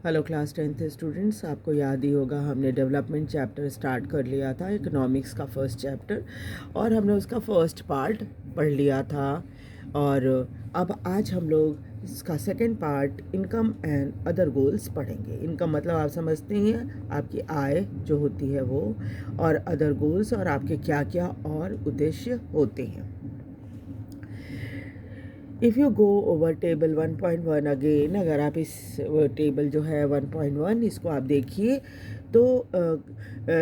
Hello class 10th students, आपको याद ही होगा हमने डेवलपमेंट चैप्टर स्टार्ट कर लिया था, इकोनॉमिक्स का फर्स्ट चैप्टर, और हमने उसका फर्स्ट पार्ट पढ़ लिया था। और अब आज हम लोग इसका second part income and other goals पढ़ेंगे। इनकम मतलब आप समझते हैं आपकी आय जो होती है वो, और अदर गोल्स और आपके क्या क्या और उद्देश्य होते हैं। If you go over table 1.1 again, अगर आप इस टेबल जो है 1.1 इसको आप देखिए तो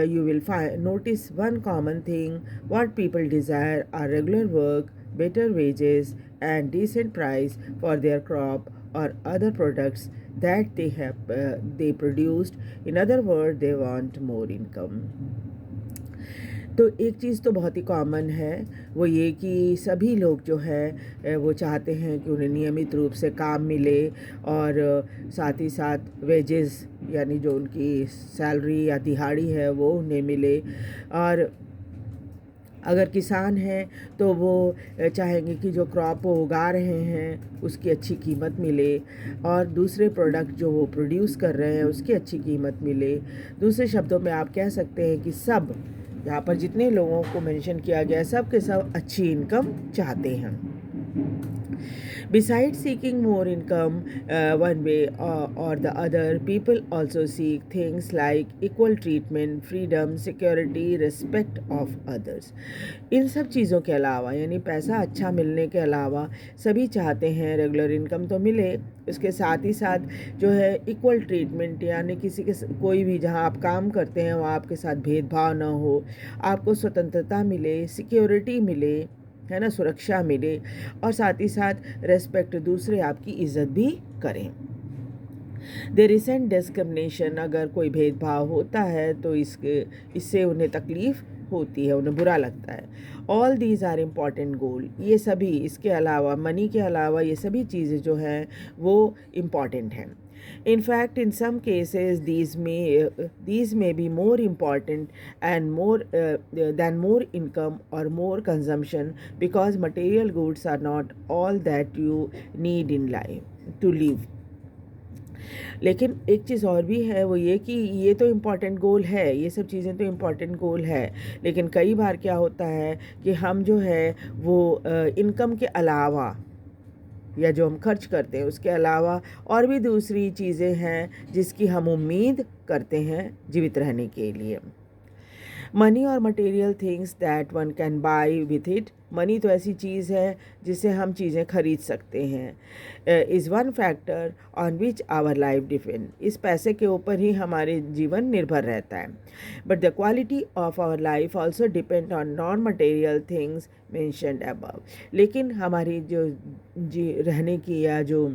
you will notice one common thing, what people desire are regular work, better wages and decent price for their crop or other products that they produced. In other words, they want more income. तो एक चीज़ तो बहुत ही common है, वो ये कि सभी लोग जो है वो चाहते हैं कि उन्हें नियमित रूप से काम मिले, और साथ ही साथ वेजेस यानी जो उनकी सैलरी या दिहाड़ी है वो उन्हें मिले। और अगर किसान हैं तो वो चाहेंगे कि जो क्रॉप वो उगा रहे हैं उसकी अच्छी कीमत मिले, और दूसरे प्रोडक्ट जो वो प्रोड्यूस कर रहे हैं उसकी अच्छी कीमत मिले। दूसरे शब्दों में आप कह सकते हैं कि सब यहाँ पर जितने लोगों को मेंशन किया गया है सब के सब अच्छी इनकम चाहते हैं। Besides seeking more income, one way or the other, people also seek things like equal treatment, freedom, security, respect of others. इन सब चीज़ों के अलावा यानी पैसा अच्छा मिलने के अलावा सभी चाहते हैं रेगुलर इनकम तो मिले, उसके साथ ही साथ जो है इक्वल ट्रीटमेंट, यानी किसी के कोई भी जहाँ आप काम करते हैं वहाँ आपके साथ भेदभाव ना हो, आपको स्वतंत्रता मिले, सिक्योरिटी मिले, है ना, सुरक्षा मिले, और साथ ही साथ रेस्पेक्ट, दूसरे आपकी इज्जत भी करें। देयर इज़ डिस्क्रिमिनेशन, अगर कोई भेदभाव होता है तो इससे उन्हें तकलीफ़ होती है, उन्हें बुरा लगता है। ऑल दीज आर इम्पॉर्टेंट गोल, ये सभी, इसके अलावा मनी के अलावा ये सभी चीज़ें जो हैं वो इम्पॉर्टेंट हैं। In fact, in some cases, these may be more important and more than more income or more consumption, because material goods are not all that you need in life to live. लेकिन एक चीज़ और भी है, वो ये कि ये तो इम्पॉर्टेंट गोल है, ये सब चीज़ें तो इम्पॉर्टेंट गोल है, लेकिन कई बार क्या होता है कि हम जो है वो इनकम के अलावा या जो हम खर्च करते हैं उसके अलावा और भी दूसरी चीज़ें हैं जिसकी हम उम्मीद करते हैं जीवित रहने के लिए। मनी और material things that one can buy with it, money तो ऐसी चीज़ है जिससे हम चीज़ें खरीद सकते हैं। Is one factor on which our life depend, इस पैसे के ऊपर ही हमारे जीवन निर्भर रहता है। But the quality of our life also depend on non material things mentioned above, लेकिन हमारी जो रहने की या जो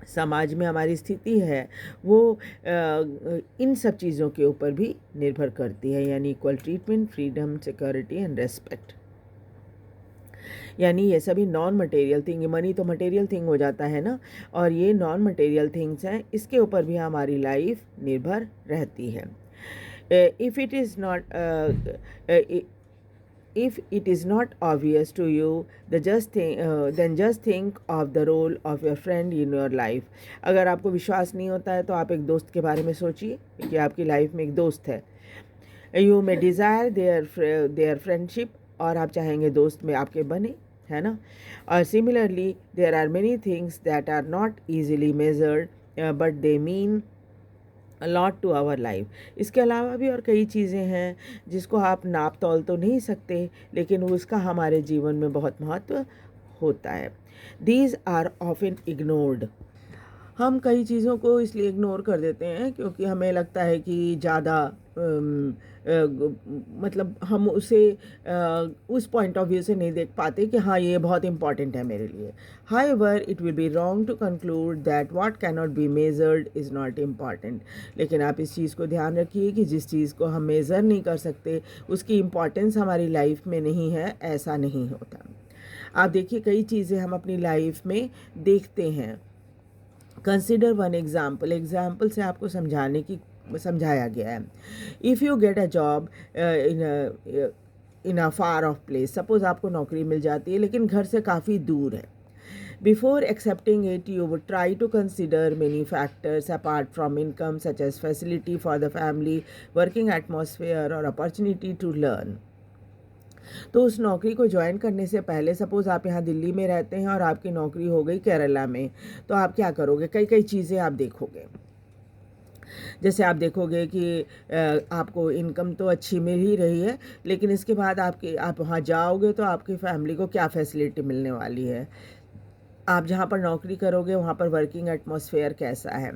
समाज में हमारी स्थिति है वो इन सब चीज़ों के ऊपर भी निर्भर करती है, यानी equal treatment, freedom, security and respect. यानी ये सभी नॉन मटेरियल थिंग, मनी तो मटेरियल थिंग हो जाता है ना, और ये नॉन मटेरियल थिंग्स हैं, इसके ऊपर भी हमारी लाइफ निर्भर रहती है। If it is not if it is not obvious to you, then just think of the role of your friend in your life. अगर आपको विश्वास नहीं होता है तो आप एक दोस्त के बारे में सोचिए कि आपकी लाइफ में एक दोस्त है। You may desire their friendship, और आप चाहेंगे दोस्त में आपके बने, है ना। और similarly there are many things that are not easily measured, but they mean lot to our life. इसके अलावा भी और कई चीज़ें हैं जिसको आप नाप तौल तो नहीं सकते, लेकिन उसका हमारे जीवन में बहुत महत्व होता है। दीज आर ऑफन इग्नोर्ड, हम कई चीज़ों को इसलिए इग्नोर कर देते हैं क्योंकि हमें लगता है कि ज़्यादा मतलब हम उसे उस पॉइंट ऑफ व्यू से नहीं देख पाते कि हाँ ये बहुत इंपॉर्टेंट है मेरे लिए। However it will be wrong to conclude that what can not be measured is not important, लेकिन आप इस चीज़ को ध्यान रखिए कि जिस चीज़ को हम मेज़र नहीं कर सकते उसकी इम्पॉर्टेंस हमारी लाइफ में नहीं है, ऐसा नहीं होता। आप देखिए कई चीज़ें हम अपनी लाइफ में देखते हैं। कंसिडर वन एग्ज़ाम्पल, एग्ज़ाम्पल से आपको समझाया गया है। If you get a job in a far of place, suppose आपको नौकरी मिल जाती है लेकिन घर से काफ़ी दूर है, Before accepting it, you would try to consider many factors apart from income, such as facility for the family, working atmosphere, or opportunity to learn. तो उस नौकरी को ज्वाइन करने से पहले सपोज़ आप यहाँ दिल्ली में रहते हैं और आपकी नौकरी हो गई केरला में, तो आप क्या करोगे? कई कई चीज़ें आप देखोगे। जैसे आप देखोगे कि आपको इनकम तो अच्छी मिल ही रही है, लेकिन इसके बाद आप वहाँ जाओगे तो आपकी फैमिली को क्या फैसिलिटी मिलने वाली है? आप जहाँ पर नौकरी करोगे वहाँ पर वर्किंग एटमॉस्फेयर कैसा है,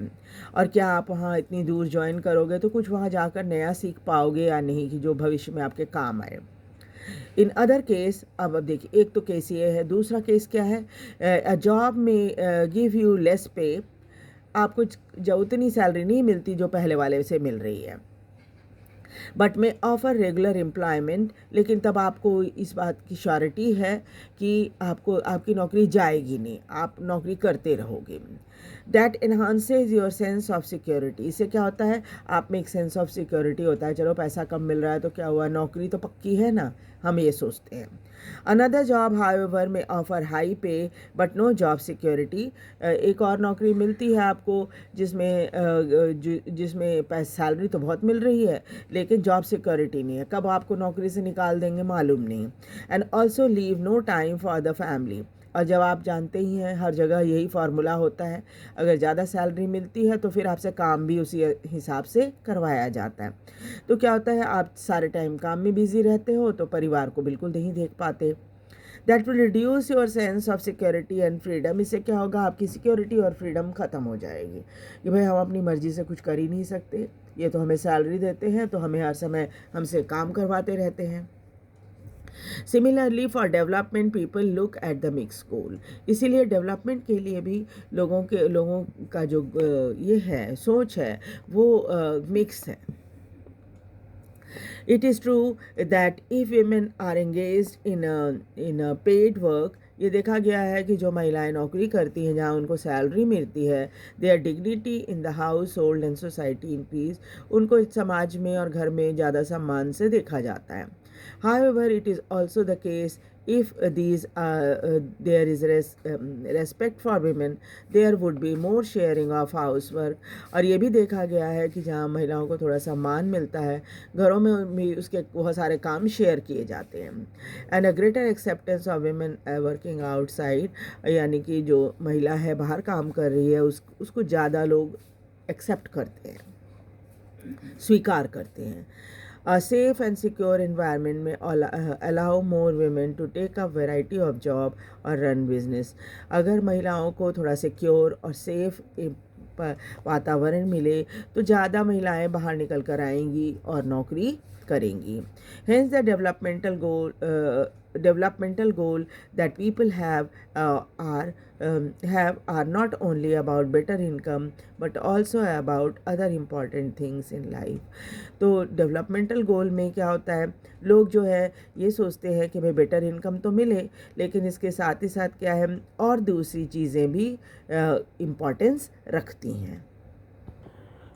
और क्या आप वहाँ इतनी दूर ज्वाइन करोगे तो कुछ वहाँ जाकर नया सीख पाओगे या नहीं कि जो भविष्य में आपके काम आए। इन अदर केस, अब देखिए, एक तो केस ये है, दूसरा केस क्या है? अ जॉब में गिव यू लेस पे, आपको जो उतनी सैलरी नहीं मिलती जो पहले वाले से मिल रही है, बट में ऑफर रेगुलर एम्प्लॉयमेंट, लेकिन तब आपको इस बात की श्योरिटी है कि आपकी नौकरी जाएगी नहीं, आप नौकरी करते रहोगे। That enhances your sense of security. इससे क्या होता है? आप में एक सेंस ऑफ सिक्योरिटी होता है, चलो पैसा कम मिल रहा है तो क्या हुआ, नौकरी तो पक्की है ना, हम ये सोचते हैं। अनदर जॉब हाउएवर में ऑफर हाई पे बट नो जॉब सिक्योरिटी। एक और नौकरी मिलती है आपको जिसमें सैलरी तो बहुत मिल रही है, लेकिन जॉब सिक्योरिटी नहीं है, कब आपको नौकरी से निकाल देंगे मालूम नहीं। And also leave no time for the family. और जब आप जानते ही हैं हर जगह यही फार्मूला होता है, अगर ज़्यादा सैलरी मिलती है तो फिर आपसे काम भी उसी हिसाब से करवाया जाता है। तो क्या होता है, आप सारे टाइम काम में बिजी रहते हो तो परिवार को बिल्कुल नहीं देख पाते। That will reduce your sense of security and freedom. इससे क्या होगा, आपकी सिक्योरिटी और फ्रीडम ख़त्म हो जाएगी कि भाई हम अपनी मर्ज़ी से कुछ कर ही नहीं सकते, ये तो हमें सैलरी देते हैं तो हमें हर समय हमसे काम करवाते रहते हैं। Similarly for development people look at the mix goal. इसीलिए डेवलपमेंट के लिए भी लोगों का जो ये है, सोच है, वो मिक्स है। It is true that if women are engaged in a paid work, ये देखा गया है कि जो महिलाएं नौकरी करती हैं जहाँ उनको सैलरी मिलती है, there dignity in the house hold and society increase, उनको समाज में और घर में ज़्यादा सम्मान से देखा जाता है। However, it is also the case if there is respect for women, there would be more sharing of housework। और ये भी देखा गया है कि जहाँ महिलाओं को थोड़ा सम्मान मिलता है, घरों में भी उसके बहुत सारे काम शेयर किए जाते हैं। And a greater acceptance of women working outside, यानी कि जो महिला है बाहर काम कर रही है उसको ज़्यादा लोग एक्सेप्ट करते हैं, स्वीकार करते हैं। A safe and secure environment may allow more women to take up variety of job or run business। अगर महिलाओं को थोड़ा सिक्योर और सेफ वातावरण मिले तो ज़्यादा महिलाएं बाहर निकल कर आएंगी और नौकरी करेंगी। Hence the developmental goal that people have are not only about better income but also about other important things in life। तो डेवलपमेंटल गोल में क्या होता है, लोग जो है ये सोचते हैं कि भाई बेटर इनकम तो मिले, लेकिन इसके साथ ही साथ क्या है, और दूसरी चीज़ें भी इम्पोर्टेंस रखती हैं।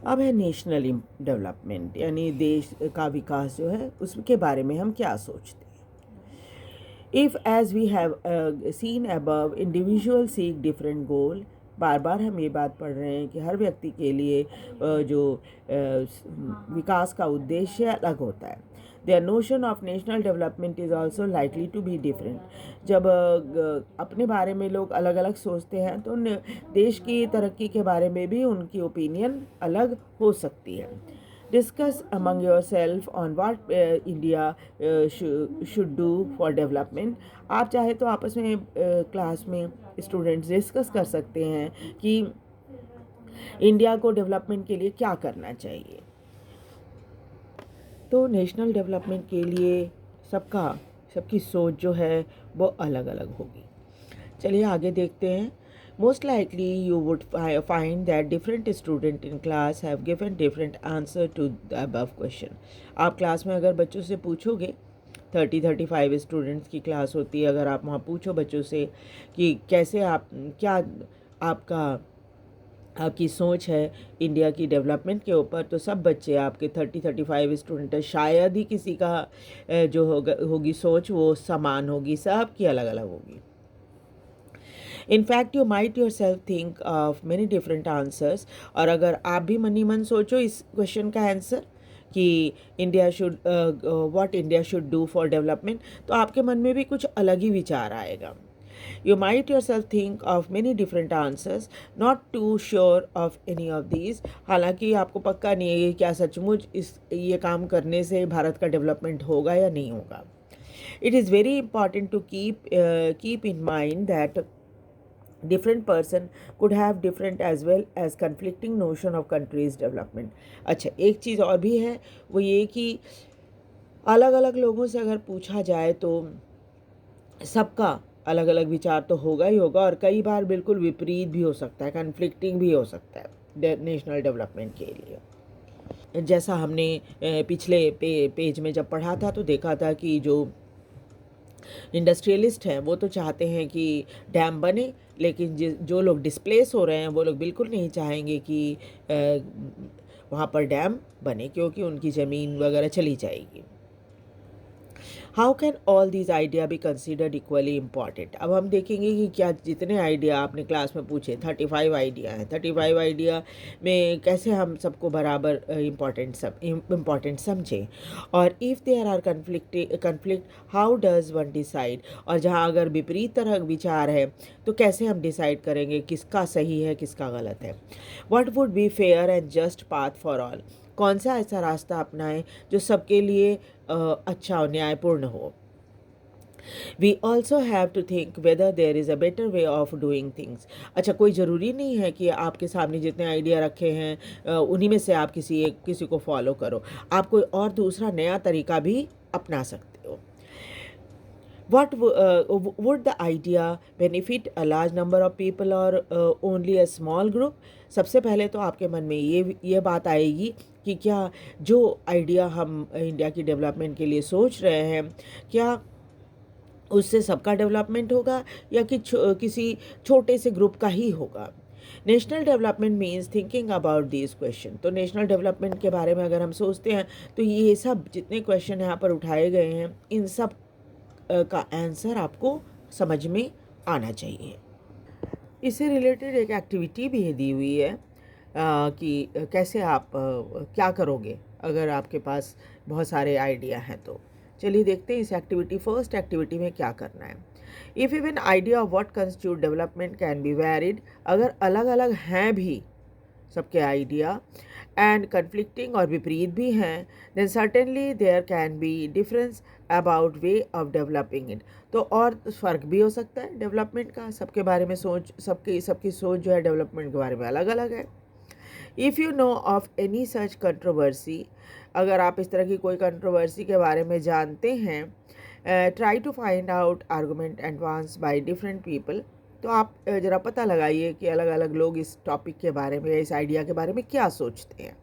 अब है नेशनल डेवलपमेंट, यानी देश का विकास जो है उसके बारे में हम क्या सोचते हैं। If as we have seen above individual seek different goal, बार बार हम ये बात पढ़ रहे हैं कि हर व्यक्ति के लिए जो विकास का उद्देश्य अलग होता है। Their notion of national development is also likely to be different. जब अपने बारे में लोग अलग अलग सोचते हैं तो देश की तरक्की के बारे में भी उनकी ओपिनियन अलग हो सकती है। Discuss among your self on what India should do for development. आप चाहे तो आपस में क्लास में स्टूडेंट्स डिस्कस कर सकते हैं कि इंडिया को डेवलपमेंट के लिए क्या करना चाहिए। तो नेशनल डेवलपमेंट के लिए सबकी सोच जो है वो अलग अलग होगी। चलिए आगे देखते हैं। Most likely you would find that different students in class have given different answer to the above question। आप क्लास में अगर बच्चों से पूछोगे, 30-35 स्टूडेंट्स की क्लास होती है, अगर आप वहाँ पूछो बच्चों से कि कैसे आपकी सोच है इंडिया की डेवलपमेंट के ऊपर, तो सब बच्चे आपके 30-35 स्टूडेंट है, शायद ही किसी का जो होगी सोच वो समान होगी, सब की अलग अलग होगी। In fact you might your self think of many different answers, और अगर आप भी मन ही मन सोचो इस क्वेश्चन का आंसर कि India should what India should do for development, तो आपके मन में भी कुछ अलग ही विचार आएगा. You might yourself think of many different answers, not too sure of any of these. हालांकि आपको पक्का नहीं है कि क्या सचमुच ये काम करने से भारत का डेवलपमेंट होगा या नहीं होगा. It is very important to keep in mind that different person could have different as well as conflicting notion of country's development. अच्छा, एक चीज़ और भी है, वो ये कि अलग अलग लोगों से अगर पूछा जाए तो सबका अलग अलग विचार तो होगा ही होगा, और कई बार बिल्कुल विपरीत भी हो सकता है, कन्फ्लिक्टिंग भी हो सकता है नेशनल डेवलपमेंट के लिए. जैसा हमने पिछले पेज में जब पढ़ा था तो देखा था कि जो इंडस्ट्रियलिस्ट हैं वो तो चाहते हैं कि डैम बने, लेकिन जो लोग डिस्प्लेस हो रहे हैं वो लोग बिल्कुल नहीं चाहेंगे कि वहाँ पर डैम बने, क्योंकि उनकी ज़मीन वगैरह चली जाएगी. How can all these idea be considered equally important. अब हम देखेंगे कि क्या जितने आइडिया आपने क्लास में पूछे, 35 आइडिया हैं, 35 आइडिया में कैसे हम सबको बराबर इम्पॉर्टेंट समझें, और if there are conflict how does one decide, और जहाँ अगर विपरीत तरह विचार है तो कैसे हम डिसाइड करेंगे किसका सही है किसका गलत है. What would be fair and just path for all. कौन सा ऐसा रास्ता अपनाएं जो सबके लिए अच्छा और न्यायपूर्ण हो. We also have to think whether there is a better way of doing things. अच्छा, कोई ज़रूरी नहीं है कि आपके सामने जितने आइडिया रखे हैं उन्हीं में से आप किसी को फॉलो करो. आप कोई और दूसरा नया तरीका भी अपना सकते हो. What would the idea benefit a large number of people or only a small group? सबसे पहले तो आपके मन में ये बात आएगी कि क्या जो आइडिया हम इंडिया की डेवलपमेंट के लिए सोच रहे हैं, क्या उससे सबका डेवलपमेंट होगा या कि किसी छोटे से ग्रुप का ही होगा. National development means thinking about this question. तो नेशनल डेवलपमेंट के बारे में अगर हम सोचते हैं तो ये सब जितने क्वेश्चन यहाँ पर उठाए गए हैं इन सब का आंसर आपको समझ में आना चाहिए. इससे रिलेटेड एक एक्टिविटी भी दी हुई है कि कैसे आप क्या करोगे अगर आपके पास बहुत सारे आइडिया हैं. तो चलिए देखते हैं इस एक्टिविटी. फर्स्ट एक्टिविटी में क्या करना है. If even idea of what constitute development can be varied, अगर अलग अलग हैं भी सबके आइडिया एंड कन्फ्लिक्टिंग और विपरीत भी हैं, then certainly there can be difference about way of developing it. तो और फ़र्क भी हो सकता है डेवलपमेंट का. सबके बारे में सोच सबकी सोच जो है डेवलपमेंट के बारे में अलग अलग है. If you know of any such controversy, अगर आप इस तरह की कोई कंट्रोवर्सी के बारे में जानते हैं, try to find out argument advance by different people. तो आप ज़रा पता लगाइए कि अलग अलग लोग इस टॉपिक के बारे में या इस आइडिया के बारे में क्या सोचते हैं.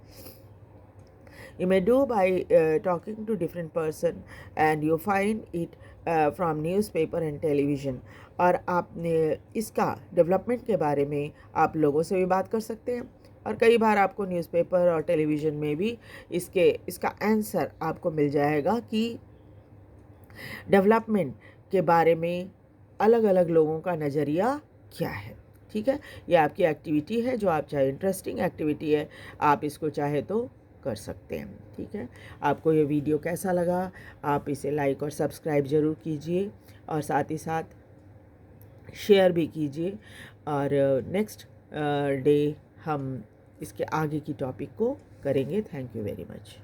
You may do by talking to different person and you find it from newspaper and television. और आपने इसका डेवलपमेंट के बारे में आप लोगों से भी बात कर सकते हैं, और कई बार आपको न्यूज़पेपर और टेलीविज़न में भी इसका आंसर आपको मिल जाएगा कि डेवलपमेंट के बारे में अलग अलग लोगों का नज़रिया क्या है. ठीक है, ये आपकी एक्टिविटी है जो आप चाहे इंटरेस्टिंग एक्टिविटी है, आप इसको चाहे तो कर सकते हैं. ठीक है, आपको ये वीडियो कैसा लगा, आप इसे लाइक और सब्सक्राइब ज़रूर कीजिए, और साथ ही साथ शेयर भी कीजिए. और नेक्स्ट डे हम इसके आगे की टॉपिक को करेंगे. Thank you very much.